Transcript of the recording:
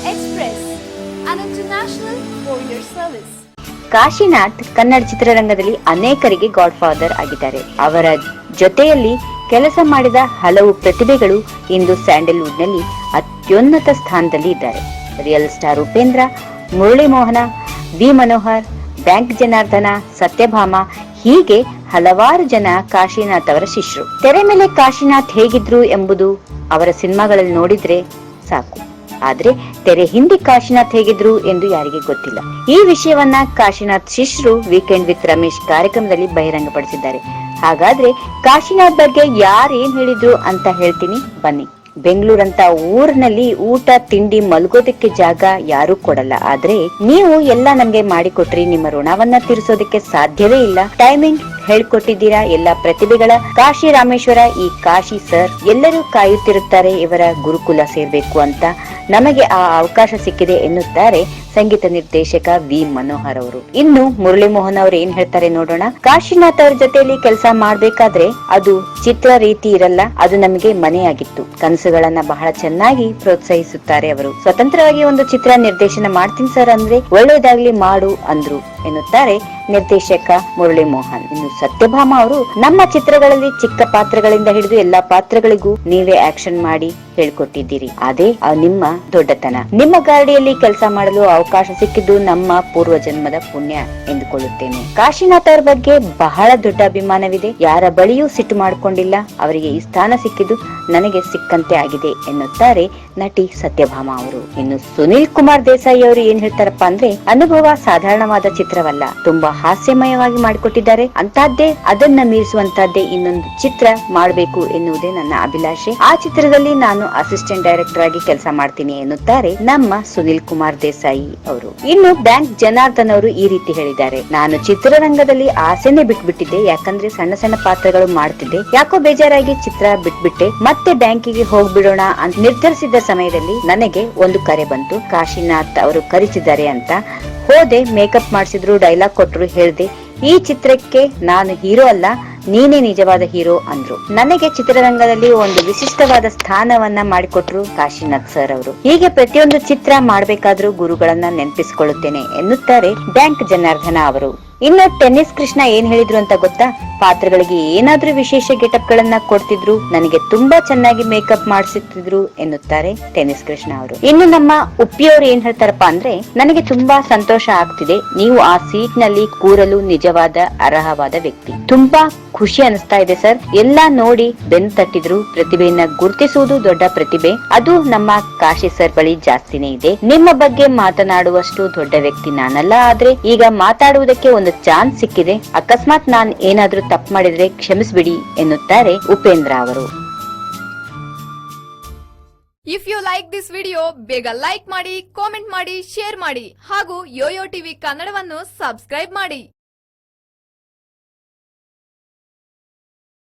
Express, an international courier service. Kashinath Kannada ಚಿತ್ರರಂಗದಲ್ಲಿ ಅನೇಕರಿಗೆ god father ಆಗಿದ್ದಾರೆ. ಅವರ ಜೊತೆಯಲ್ಲಿ ಕೆಲಸ ಮಾಡಿದ ಹಲವು ಪ್ರತಿಭೆಗಳು ಇಂದು ಸ್ಯಾಂಡಲ್ವುಡ್ ನಲ್ಲಿ ಅತ್ಯುನ್ನತ ಸ್ಥಾನದಲ್ಲಿ ಇದ್ದಾರೆ. ರಿಯಲ್ ಸ್ಟಾರ್ ಉಪೇಂದ್ರ, ಮುರಳಿ ಮೋಹನ, ವಿ ಮನೋಹರ್, ಬ್ಯಾಂಕ್ ಜನಾರ್ದನ, ಸತ್ಯಭಾಮ ಹೀಗೆ ಹಲವಾರು ಜನ ಕಾಶಿನಾಥ್ ಅವರ ಶಿಷ್ಯರು. ತೆರೆ ಮೇಲೆ ಕಾಶಿನಾಥ್ ಹೇಗಿದ್ರು ಎಂಬುದು ಅವರ ಸಿನಿಮಾಗಳಲ್ಲಿ ನೋಡಿದ್ರೆ ಸಾಕು. ಆದ್ರೆ ತೆರೆ ಹಿಂದೆ ಕಾಶಿನಾಥ್ ಹೇಗಿದ್ರು ಎಂದು ಯಾರಿಗೆ ಗೊತ್ತಿಲ್ಲ. ಈ ವಿಷಯವನ್ನ ಕಾಶಿನಾಥ್ ಶಿಷ್ಯರು ವೀಕೆಂಡ್ ವಿತ್ ರಮೇಶ್ ಕಾರ್ಯಕ್ರಮದಲ್ಲಿ ಬಹಿರಂಗಪಡಿಸಿದ್ದಾರೆ. ಹಾಗಾದ್ರೆ ಕಾಶಿನಾಥ್ ಬಗ್ಗೆ ಯಾರೇನ್ ಹೇಳಿದ್ರು ಅಂತ ಹೇಳ್ತೀನಿ ಬನ್ನಿ. ಬೆಂಗಳೂರಂತ ಊರಿನಲ್ಲಿ ಊಟ ತಿಂಡಿ ಮಲ್ಗೋದಕ್ಕೆ ಜಾಗ ಯಾರು ಕೊಡಲ್ಲ. ಆದ್ರೆ ನೀವು ಎಲ್ಲ ನಮ್ಗೆ ಮಾಡಿಕೊಟ್ರಿ, ನಿಮ್ಮ ಋಣವನ್ನ ತೀರಿಸೋದಕ್ಕೆ ಸಾಧ್ಯವೇ ಇಲ್ಲ. ಟೈಮಿಂಗ್ ಹೇಳ್ಕೊಟ್ಟಿದ್ದೀರಾ ಎಲ್ಲ ಪ್ರತಿಭೆಗಳ. ಕಾಶಿ ರಾಮೇಶ್ವರ, ಈ ಕಾಶಿ ಸರ್ ಎಲ್ಲರೂ ಕಾಯುತ್ತಿರುತ್ತಾರೆ ಇವರ ಗುರುಕುಲ ಸೇರ್ಬೇಕು ಅಂತ. ನಮಗೆ ಆ ಅವಕಾಶ ಸಿಕ್ಕಿದೆ ಎನ್ನುತ್ತಾರೆ ಸಂಗೀತ ನಿರ್ದೇಶಕ ವಿ ಮನೋಹರ್ ಅವರು. ಇನ್ನು ಮುರಳಿ ಮೋಹನ್ ಅವರು ಏನ್ ಹೇಳ್ತಾರೆ ನೋಡೋಣ. ಕಾಶಿನಾಥ್ ಅವ್ರ ಜೊತೆಯಲ್ಲಿ ಕೆಲಸ ಮಾಡ್ಬೇಕಾದ್ರೆ ಅದು ಚಿತ್ರ ರೀತಿ ಇರಲ್ಲ, ಅದು ನಮಗೆ ಮನೆಯಾಗಿತ್ತು. ಕನಸುಗಳನ್ನ ಬಹಳ ಚೆನ್ನಾಗಿ ಪ್ರೋತ್ಸಾಹಿಸುತ್ತಾರೆ ಅವರು. ಸ್ವತಂತ್ರವಾಗಿ ಒಂದು ಚಿತ್ರ ನಿರ್ದೇಶನ ಮಾಡ್ತೀನಿ ಸರ್ ಅಂದ್ರೆ ಒಳ್ಳೇದಾಗ್ಲಿ ಮಾಡು ಅಂದ್ರು ಎನ್ನುತ್ತಾರೆ ನಿರ್ದೇಶಕ ಮುರಳಿ ಮೋಹನ್. ಇನ್ನು ಸತ್ಯಭಾಮ ಅವರು, ನಮ್ಮ ಚಿತ್ರಗಳಲ್ಲಿ ಚಿಕ್ಕ ಪಾತ್ರಗಳಿಂದ ಹಿಡಿದು ಎಲ್ಲಾ ಪಾತ್ರಗಳಿಗೂ ನೀವೇ ಆಕ್ಷನ್ ಮಾಡಿ ಹೇಳ್ಕೊಟ್ಟಿದ್ದೀರಿ. ಅದೇ ನಿಮ್ಮ ದೊಡ್ಡತನ. ನಿಮ್ಮ ಗಾಡಿಯಲ್ಲಿ ಕೆಲಸ ಮಾಡಲು ಅವಕಾಶ ಸಿಕ್ಕಿದ್ದು ನಮ್ಮ ಪೂರ್ವ ಜನ್ಮದ ಪುಣ್ಯ ಎಂದುಕೊಳ್ಳುತ್ತೇನೆ. ಕಾಶಿನಾಥ್ ಅವರ ಬಗ್ಗೆ ಬಹಳ ದೊಡ್ಡ ಅಭಿಮಾನವಿದೆ. ಯಾರ ಬಳಿಯೂ ಸಿಟ್ಟು ಮಾಡಿಕೊಂಡಿಲ್ಲ. ಅವರಿಗೆ ಈ ಸ್ಥಾನ ಸಿಕ್ಕಿದ್ದು ನನಗೆ ಸಿಕ್ಕಂತೆ ಆಗಿದೆ ಎನ್ನುತ್ತಾರೆ ನಟಿ ಸತ್ಯಭಾಮ ಅವರು. ಇನ್ನು ಸುನಿಲ್ ಕುಮಾರ್ ದೇಸಾಯಿ ಅವರು ಏನ್ ಹೇಳ್ತಾರಪ್ಪ ಅಂದ್ರೆ, ಅನುಭವ ಸಾಧಾರಣವಾದ ಚಿತ್ರವಲ್ಲ, ತುಂಬಾ ಹಾಸ್ಯಮಯವಾಗಿ ಮಾಡಿಕೊಟ್ಟಿದ್ದಾರೆ. ಅಂತಹದ್ದೇ ಅದನ್ನ ಮೀರಿಸುವಂತಹದ್ದೇ ಇನ್ನೊಂದು ಚಿತ್ರ ಮಾಡಬೇಕು ಎನ್ನುವುದೇ ನನ್ನ ಅಭಿಲಾಷೆ. ಆ ಚಿತ್ರದಲ್ಲಿ ನಾನು ಅಸಿಸ್ಟೆಂಟ್ ಡೈರೆಕ್ಟರ್ ಆಗಿ ಕೆಲಸ ಮಾಡ್ತೀನಿ ಎನ್ನುತ್ತಾರೆ ನಮ್ಮ ಸುನಿಲ್ ಕುಮಾರ್ ದೇಸಾಯಿ ಅವರು. ಇನ್ನು ಬ್ಯಾಂಕ್ ಜನಾರ್ದನ್ ಅವರು ಈ ರೀತಿ ಹೇಳಿದ್ದಾರೆ, ನಾನು ಚಿತ್ರರಂಗದಲ್ಲಿ ಆಸೆನೆ ಬಿಟ್ಬಿಟ್ಟಿದ್ದೆ. ಯಾಕಂದ್ರೆ ಸಣ್ಣ ಸಣ್ಣ ಪಾತ್ರಗಳು ಮಾಡ್ತಿದ್ದೆ. ಯಾಕೋ ಬೇಜಾರಾಗಿ ಚಿತ್ರ ಬಿಟ್ಬಿಟ್ಟೆ. ಮತ್ತೆ ಬ್ಯಾಂಕಿಗೆ ಹೋಗ್ಬಿಡೋಣ ಅಂತ ನಿರ್ಧರಿಸಿದ ಸಮಯದಲ್ಲಿ ನನಗೆ ಒಂದು ಕರೆ ಬಂತು. ಕಾಶಿನಾಥ್ ಅವರು ಕರೆಸಿದ್ದಾರೆ ಅಂತ ಹೋದೆ. ಮೇಕಪ್ ಮಾಡಿಸಿದ್ರು, ಡೈಲಾಗ್ ಕೊಟ್ರು, ಹೇಳ್ದೆ ಈ ಚಿತ್ರಕ್ಕೆ ನಾನು ಹೀರೋ ಅಲ್ಲ, ನೀನೇ ನಿಜವಾದ ಹೀರೋ ಅಂದ್ರು. ನನಗೆ ಚಿತ್ರರಂಗದಲ್ಲಿ ಒಂದು ವಿಶಿಷ್ಟವಾದ ಸ್ಥಾನವನ್ನ ಮಾಡಿಕೊಟ್ರು ಕಾಶಿನಾಥ್ ಸರ್ ಅವರು. ಹೀಗೆ ಪ್ರತಿಯೊಂದು ಚಿತ್ರ ಮಾಡ್ಬೇಕಾದ್ರೂ ಗುರುಗಳನ್ನ ನೆನಪಿಸಿಕೊಳ್ಳುತ್ತೇನೆ ಎನ್ನುತ್ತಾರೆ ಬ್ಯಾಂಕ್ ಜನಾರ್ದನ ಅವರು. ಇನ್ನು ಟೆನ್ನಿಸ್ ಕೃಷ್ಣ ಏನ್ ಹೇಳಿದ್ರು ಅಂತ ಗೊತ್ತಾ? ಪಾತ್ರಗಳಿಗೆ ಏನಾದ್ರೂ ವಿಶೇಷ ಗೆಟಪ್ ಗಳನ್ನ ಕೊಡ್ತಿದ್ರು, ನನಗೆ ತುಂಬಾ ಚೆನ್ನಾಗಿ ಮೇಕಪ್ ಮಾಡಿಸುತ್ತಿದ್ರು ಎನ್ನುತ್ತಾರೆ ಟೆನ್ನಿಸ್ ಕೃಷ್ಣ ಅವರು. ಇನ್ನು ನಮ್ಮ ಉಪ್ಪಿಯವರು ಏನ್ ಹೇಳ್ತಾರಪ್ಪ ಅಂದ್ರೆ, ನನಗೆ ತುಂಬಾ ಸಂತೋಷ ಆಗ್ತಿದೆ. ನೀವು ಆ ಸೀಟ್ ನಲ್ಲಿ ಕೂರಲು ನಿಜವಾದ ಅರ್ಹವಾದ ವ್ಯಕ್ತಿ. ತುಂಬಾ ಖುಷಿ ಅನಿಸ್ತಾ ಇದೆ ಸರ್. ಎಲ್ಲಾ ನೋಡಿ ಬೆನ್ ತಟ್ಟಿದ್ರು. ಪ್ರತಿಭೆಯನ್ನ ಗುರುತಿಸುವುದು ದೊಡ್ಡ ಪ್ರತಿಭೆ. ಅದು ನಮ್ಮ ಕಾಶಿ ಸರ್ ಬಳಿ ಜಾಸ್ತಿನೇ ಇದೆ. ನಿಮ್ಮ ಬಗ್ಗೆ ಮಾತನಾಡುವಷ್ಟು ದೊಡ್ಡ ವ್ಯಕ್ತಿ ನಾನಲ್ಲ. ಆದ್ರೆ ಈಗ ಮಾತಾಡುವುದಕ್ಕೆ ಒಂದು ಚಾನ್ಸ್ ಸಿಕ್ಕಿದೆ. ಅಕಸ್ಮಾತ್ ನಾನ್ ಏನಾದ್ರೂ ತಪ್ಪು ಮಾಡಿದ್ರೆ ಕ್ಷಮಿಸ್ಬಿಡಿ ಎನ್ನುತ್ತಾರೆ ಉಪೇಂದ್ರ ಅವರು. If you like this video, ಬೇಗ ಲೈಕ್ ಮಾಡಿ, ಕಾಮೆಂಟ್ ಮಾಡಿ, ಶೇರ್ ಮಾಡಿ ಹಾಗೂ ಯೋಯೋ ಟಿವಿ ಕನ್ನಡವನ್ನು ಸಬ್ಸ್ಕ್ರೈಬ್ ಮಾಡಿ.